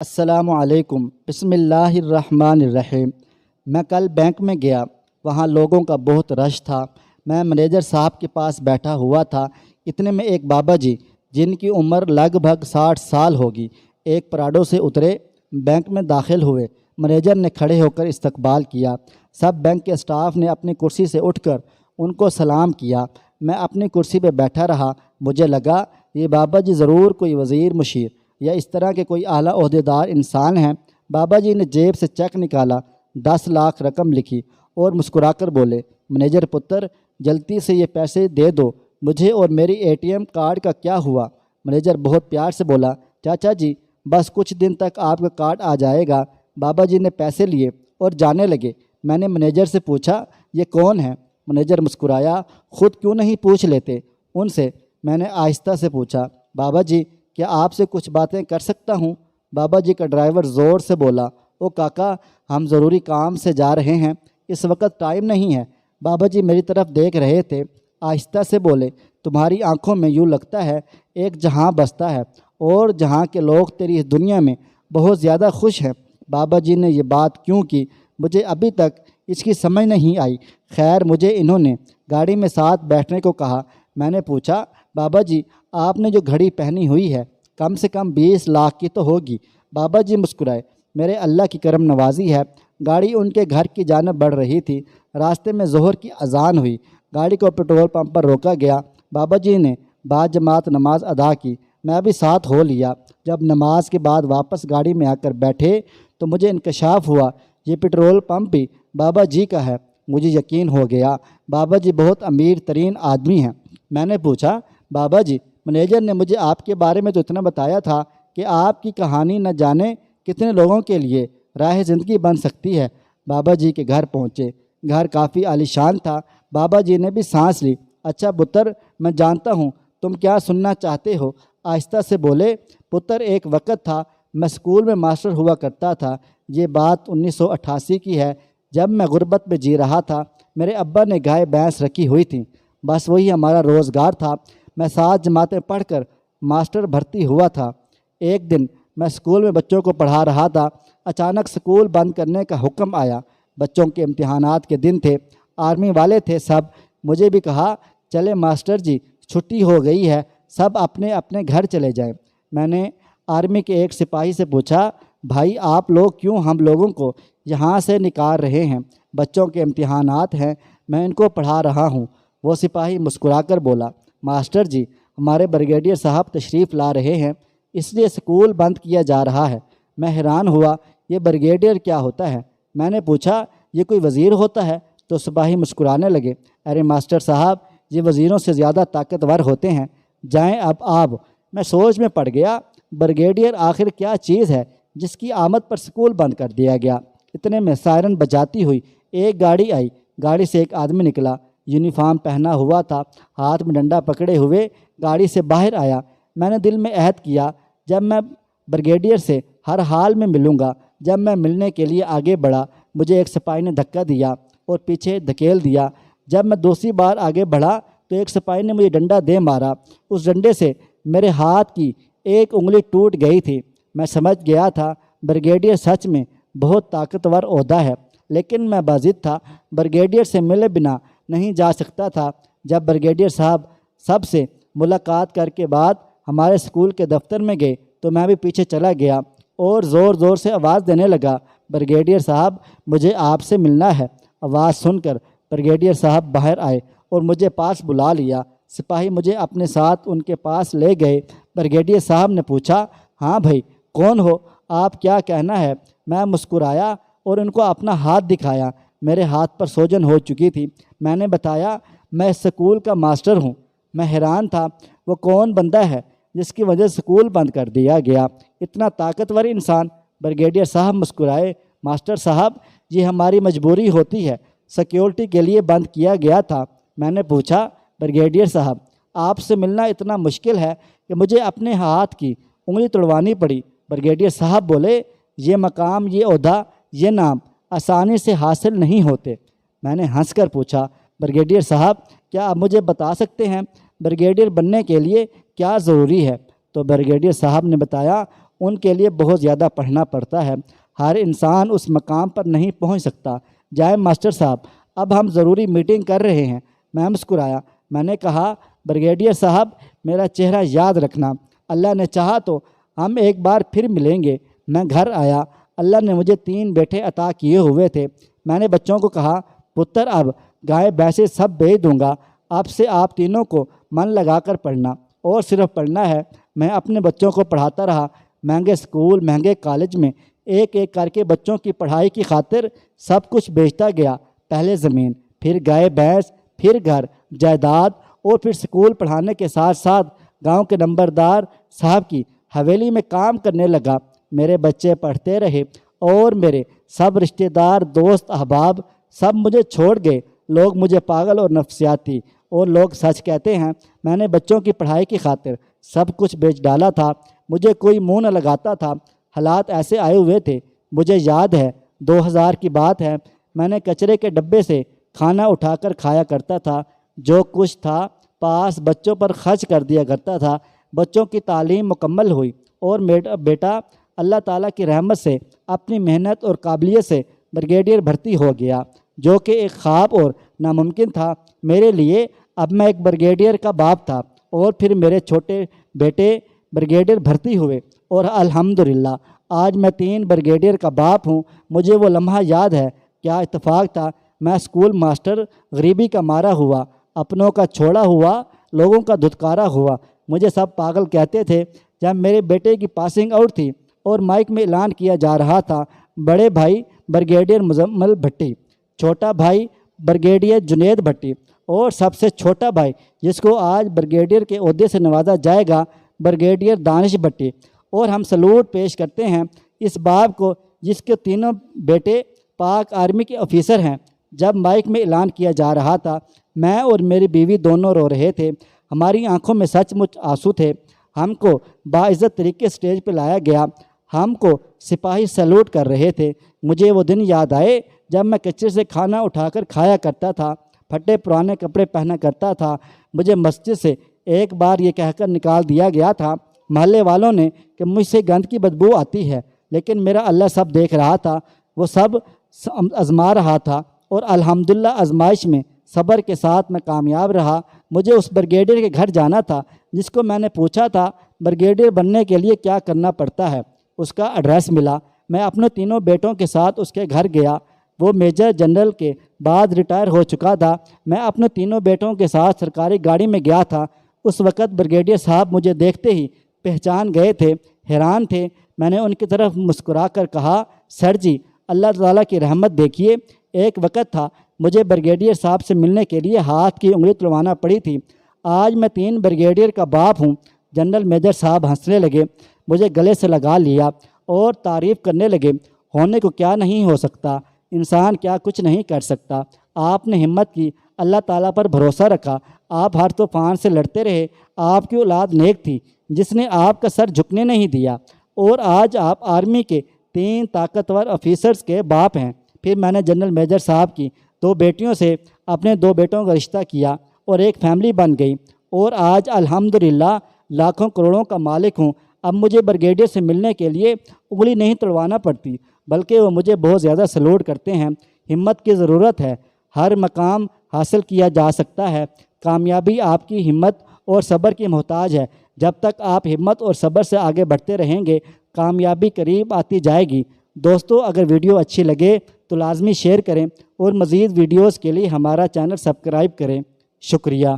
السلام علیکم، بسم اللہ الرحمن الرحیم۔ میں کل بینک میں گیا، وہاں لوگوں کا بہت رش تھا۔ میں مینیجر صاحب کے پاس بیٹھا ہوا تھا، اتنے میں ایک بابا جی جن کی عمر لگ بھگ 60 سال ہوگی ایک پراڈو سے اترے، بینک میں داخل ہوئے۔ مینیجر نے کھڑے ہو کر استقبال کیا۔ سب بینک کے اسٹاف نے اپنی کرسی سے اٹھ کر ان کو سلام کیا۔ میں اپنی کرسی پہ بیٹھا رہا۔ مجھے لگا یہ بابا جی ضرور کوئی وزیر، مشیر یا اس طرح کے کوئی اعلیٰ عہدیدار انسان ہیں۔ بابا جی نے جیب سے چیک نکالا، 10 لاکھ رقم لکھی اور مسکرا کر بولے، مینیجر پتر جلدی سے یہ پیسے دے دو، مجھے اور میری ATM کارڈ کا کیا ہوا؟ مینیجر بہت پیار سے بولا، چاچا جی بس کچھ دن تک آپ کا کارڈ آ جائے گا۔ بابا جی نے پیسے لیے اور جانے لگے۔ میں نے مینیجر سے پوچھا، یہ کون ہے؟ مینیجر مسکرایا، خود کیوں نہیں پوچھ لیتے ان سے؟ میں نے آہستہ سے پوچھا، بابا جی کیا آپ سے کچھ باتیں کر سکتا ہوں؟ بابا جی کا ڈرائیور زور سے بولا، او کاکا ہم ضروری کام سے جا رہے ہیں، اس وقت ٹائم نہیں ہے۔ بابا جی میری طرف دیکھ رہے تھے، آہستہ سے بولے، تمہاری آنکھوں میں یوں لگتا ہے ایک جہاں بستا ہے اور جہاں کے لوگ تیری اس دنیا میں بہت زیادہ خوش ہیں۔ بابا جی نے یہ بات کیوں کی مجھے ابھی تک اس کی سمجھ نہیں آئی۔ خیر مجھے انہوں نے گاڑی میں ساتھ بیٹھنے کو کہا۔ میں نے پوچھا، بابا جی آپ نے جو گھڑی پہنی ہوئی ہے کم سے کم 20 لاکھ کی تو ہوگی؟ بابا جی مسکرائے، میرے اللہ کی کرم نوازی ہے۔ گاڑی ان کے گھر کی جانب بڑھ رہی تھی۔ راستے میں ظہر کی اذان ہوئی، گاڑی کو پیٹرول پمپ پر روکا گیا۔ بابا جی نے بعد جماعت نماز ادا کی، میں بھی ساتھ ہو لیا۔ جب نماز کے بعد واپس گاڑی میں آ کر بیٹھے تو مجھے انکشاف ہوا یہ پیٹرول پمپ بھی بابا جی کا ہے۔ مجھے یقین ہو گیا بابا جی بہت امیر ترین آدمی ہیں۔ میں نے پوچھا، بابا جی مینیجر نے مجھے آپ کے بارے میں تو اتنا بتایا تھا کہ آپ کی کہانی نہ جانے کتنے لوگوں کے لیے راہ زندگی بن سکتی ہے۔ بابا جی کے گھر پہنچے، گھر کافی عالیشان تھا۔ بابا جی نے بھی سانس لی، اچھا پتر میں جانتا ہوں تم کیا سننا چاہتے ہو۔ آہستہ سے بولے، پتر ایک وقت تھا میں اسکول میں ماسٹر ہوا کرتا تھا۔ یہ بات 1988 کی ہے، جب میں غربت میں جی رہا تھا۔ میرے ابا نے گائے بھینس رکھی ہوئی تھیں، بس وہی ہمارا روزگار تھا۔ میں 7 جماعتیں پڑھ کر ماسٹر بھرتی ہوا تھا۔ ایک دن میں اسکول میں بچوں کو پڑھا رہا تھا، اچانک اسکول بند کرنے کا حکم آیا۔ بچوں کے امتحانات کے دن تھے، آرمی والے تھے سب۔ مجھے بھی کہا، چلے ماسٹر جی چھٹی ہو گئی ہے، سب اپنے اپنے گھر چلے جائیں۔ میں نے آرمی کے ایک سپاہی سے پوچھا، بھائی آپ لوگ کیوں ہم لوگوں کو یہاں سے نکال رہے ہیں؟ بچوں کے امتحانات ہیں، میں ان کو پڑھا رہا ہوں۔ وہ سپاہی مسکرا کر بولا، ماسٹر جی ہمارے بریگیڈیئر صاحب تشریف لا رہے ہیں، اس لیے اسکول بند کیا جا رہا ہے۔ میں حیران ہوا، یہ بریگیڈیئر کیا ہوتا ہے؟ میں نے پوچھا، یہ کوئی وزیر ہوتا ہے؟ تو سپاہی مسکرانے لگے، ارے ماسٹر صاحب یہ وزیروں سے زیادہ طاقتور ہوتے ہیں، جائیں اب آپ۔ میں سوچ میں پڑ گیا، بریگیڈیئر آخر کیا چیز ہے جس کی آمد پر اسکول بند کر دیا گیا؟ اتنے میں سائرن بجاتی ہوئی ایک گاڑی آئی، گاڑی سے ایک آدمی نکلا، یونیفارم پہنا ہوا تھا، ہاتھ میں ڈنڈا پکڑے ہوئے گاڑی سے باہر آیا۔ میں نے دل میں عہد کیا، جب میں بریگیڈیئر سے ہر حال میں ملوں گا۔ جب میں ملنے کے لیے آگے بڑھا، مجھے ایک سپاہی نے دھکا دیا اور پیچھے دھکیل دیا۔ جب میں دوسری بار آگے بڑھا تو ایک سپاہی نے مجھے ڈنڈا دے مارا، اس ڈنڈے سے میرے ہاتھ کی ایک انگلی ٹوٹ گئی تھی۔ میں سمجھ گیا تھا بریگیڈیئر سچ میں بہت طاقتور عہدہ ہے، لیکن میں باضد تھا، بریگیڈیئر سے ملے بنا نہیں جا سکتا تھا۔ جب بریگیڈیئر صاحب سب سے ملاقات کر کے بعد ہمارے اسکول کے دفتر میں گئے تو میں بھی پیچھے چلا گیا اور زور زور سے آواز دینے لگا، بریگیڈیئر صاحب مجھے آپ سے ملنا ہے۔ آواز سن کر بریگیڈیئر صاحب باہر آئے اور مجھے پاس بلا لیا۔ سپاہی مجھے اپنے ساتھ ان کے پاس لے گئے۔ بریگیڈیئر صاحب نے پوچھا، ہاں بھائی کون ہو آپ، کیا کہنا ہے؟ میں مسکرایا اور ان کو اپنا ہاتھ دکھایا۔ میرے ہاتھ پر سوجن ہو چکی تھی۔ میں نے بتایا، میں اس سکول کا ماسٹر ہوں۔ میں حیران تھا، وہ کون بندہ ہے جس کی وجہ سے سکول بند کر دیا گیا؟ اتنا طاقتور انسان؟ بریگیڈیئر صاحب مسکرائے، ماسٹر صاحب یہ ہماری مجبوری ہوتی ہے، سیکیورٹی کے لیے بند کیا گیا تھا۔ میں نے پوچھا، بریگیڈیئر صاحب آپ سے ملنا اتنا مشکل ہے کہ مجھے اپنے ہاتھ کی انگلی توڑوانی پڑی؟ بریگیڈیئر صاحب بولے، یہ مقام، یہ عہدہ، یہ نام آسانی سے حاصل نہیں ہوتے۔ میں نے ہنس کر پوچھا، بریگیڈیئر صاحب کیا آپ مجھے بتا سکتے ہیں بریگیڈیئر بننے کے لیے کیا ضروری ہے؟ تو بریگیڈیئر صاحب نے بتایا، ان کے لیے بہت زیادہ پڑھنا پڑتا ہے، ہر انسان اس مقام پر نہیں پہنچ سکتا۔ جائے ماسٹر صاحب، اب ہم ضروری میٹنگ کر رہے ہیں۔ میں مسکرایا، میں نے کہا بریگیڈیئر صاحب میرا چہرہ یاد رکھنا، اللہ نے چاہا تو ہم ایک بار پھر ملیں گے۔ میں گھر آیا، اللہ نے مجھے 3 بیٹے عطا کیے ہوئے تھے۔ میں نے بچوں کو کہا پتر اب گائے بھینسیں سب بیچ دوں گا، اب سے آپ تینوں کو من لگا کر پڑھنا، اور صرف پڑھنا ہے۔ میں اپنے بچوں کو پڑھاتا رہا، مہنگے اسکول مہنگے کالج میں ایک ایک کر کے بچوں کی پڑھائی کی خاطر سب کچھ بیچتا گیا، پہلے زمین، پھر گائے بھینس، پھر گھر جائیداد، اور پھر اسکول پڑھانے کے ساتھ ساتھ گاؤں کے نمبردار صاحب کی حویلی میں کام کرنے لگا۔ میرے بچے پڑھتے رہے اور میرے سب رشتہ دار دوست احباب سب مجھے چھوڑ گئے۔ لوگ مجھے پاگل اور نفسیاتی، اور لوگ سچ کہتے ہیں میں نے بچوں کی پڑھائی کی خاطر سب کچھ بیچ ڈالا تھا۔ مجھے کوئی منہ نہ لگاتا تھا، حالات ایسے آئے ہوئے تھے۔ مجھے یاد ہے 2000 کی بات ہے، میں نے کچرے کے ڈبے سے کھانا اٹھا کر کھایا کرتا تھا، جو کچھ تھا پاس بچوں پر خرچ کر دیا کرتا تھا۔ بچوں کی تعلیم مکمل ہوئی اور میرا بیٹا اللہ تعالیٰ کی رحمت سے اپنی محنت اور قابلیت سے بریگیڈیئر بھرتی ہو گیا، جو کہ ایک خواب اور ناممکن تھا میرے لیے۔ اب میں ایک بریگیڈیئر کا باپ تھا، اور پھر میرے چھوٹے بیٹے بریگیڈیئر بھرتی ہوئے، اور الحمدللہ آج میں 3 بریگیڈیئر کا باپ ہوں۔ مجھے وہ لمحہ یاد ہے، کیا اتفاق تھا۔ میں اسکول ماسٹر، غریبی کا مارا ہوا، اپنوں کا چھوڑا ہوا، لوگوں کا دھتکارا ہوا۔ مجھے سب پاگل کہتے تھے۔ جب میرے بیٹے کی پاسنگ آؤٹ تھی اور مائک میں اعلان کیا جا رہا تھا، بڑے بھائی بریگیڈیئر مزمل بھٹی، چھوٹا بھائی بریگیڈیئر جنید بھٹی، اور سب سے چھوٹا بھائی جس کو آج بریگیڈیئر کے عہدے سے نوازا جائے گا، بریگیڈیئر دانش بھٹی۔ اور ہم سلوٹ پیش کرتے ہیں اس باپ کو جس کے تینوں بیٹے پاک آرمی کے آفیسر ہیں۔ جب مائک میں اعلان کیا جا رہا تھا، میں اور میری بیوی دونوں رو رہے تھے، ہماری آنکھوں میں سچ مچ آنسو تھے۔ ہم کو باعزت طریقے سٹیج پہ لایا گیا، ہم کو سپاہی سیلوٹ کر رہے تھے۔ مجھے وہ دن یاد آئے جب میں کچرے سے کھانا اٹھا کر کھایا کرتا تھا، پھٹے پرانے کپڑے پہنا کرتا تھا۔ مجھے مسجد سے ایک بار یہ کہہ کر نکال دیا گیا تھا محلے والوں نے کہ مجھ سے گند کی بدبو آتی ہے، لیکن میرا اللہ سب دیکھ رہا تھا، وہ سب آزما رہا تھا، اور الحمدللہ آزمائش میں صبر کے ساتھ میں کامیاب رہا۔ مجھے اس بریگیڈیئر کے گھر جانا تھا جس کو میں نے پوچھا تھا بریگیڈیئر بننے کے لیے کیا کرنا پڑتا ہے۔ اس کا ایڈریس ملا، میں اپنے تینوں بیٹوں کے ساتھ اس کے گھر گیا۔ وہ میجر جنرل کے بعد ریٹائر ہو چکا تھا۔ میں اپنے تینوں بیٹوں کے ساتھ سرکاری گاڑی میں گیا تھا۔ اس وقت بریگیڈیئر صاحب مجھے دیکھتے ہی پہچان گئے تھے، حیران تھے۔ میں نے ان کی طرف مسکرا کر کہا، سر جی اللہ تعالیٰ کی رحمت دیکھیے، ایک وقت تھا مجھے بریگیڈیئر صاحب سے ملنے کے لیے ہاتھ کی انگلی تلوانا پڑی تھی، آج میں 3 بریگیڈیئر کا باپ ہوں۔ جنرل میجر صاحب ہنسنے لگے، مجھے گلے سے لگا لیا اور تعریف کرنے لگے، ہونے کو کیا نہیں ہو سکتا، انسان کیا کچھ نہیں کر سکتا۔ آپ نے ہمت کی، اللہ تعالیٰ پر بھروسہ رکھا، آپ ہر طوفان سے لڑتے رہے۔ آپ کی اولاد نیک تھی جس نے آپ کا سر جھکنے نہیں دیا، اور آج آپ آرمی کے 3 طاقتور آفیسرز کے باپ ہیں۔ پھر میں نے جنرل میجر صاحب کی 2 بیٹیوں سے اپنے 2 بیٹوں کا رشتہ کیا اور ایک فیملی بن گئی، اور آج الحمدللہ لاکھوں کروڑوں کا مالک ہوں۔ اب مجھے بریگیڈیئر سے ملنے کے لیے انگلی نہیں تڑوانا پڑتی، بلکہ وہ مجھے بہت زیادہ سلوٹ کرتے ہیں۔ ہمت کی ضرورت ہے، ہر مقام حاصل کیا جا سکتا ہے، کامیابی آپ کی ہمت اور صبر کی محتاج ہے۔ جب تک آپ ہمت اور صبر سے آگے بڑھتے رہیں گے، کامیابی قریب آتی جائے گی۔ دوستو، اگر ویڈیو اچھی لگے تو لازمی شیئر کریں، اور مزید ویڈیوز کے لیے ہمارا چینل سبسکرائب کریں۔ شکریہ۔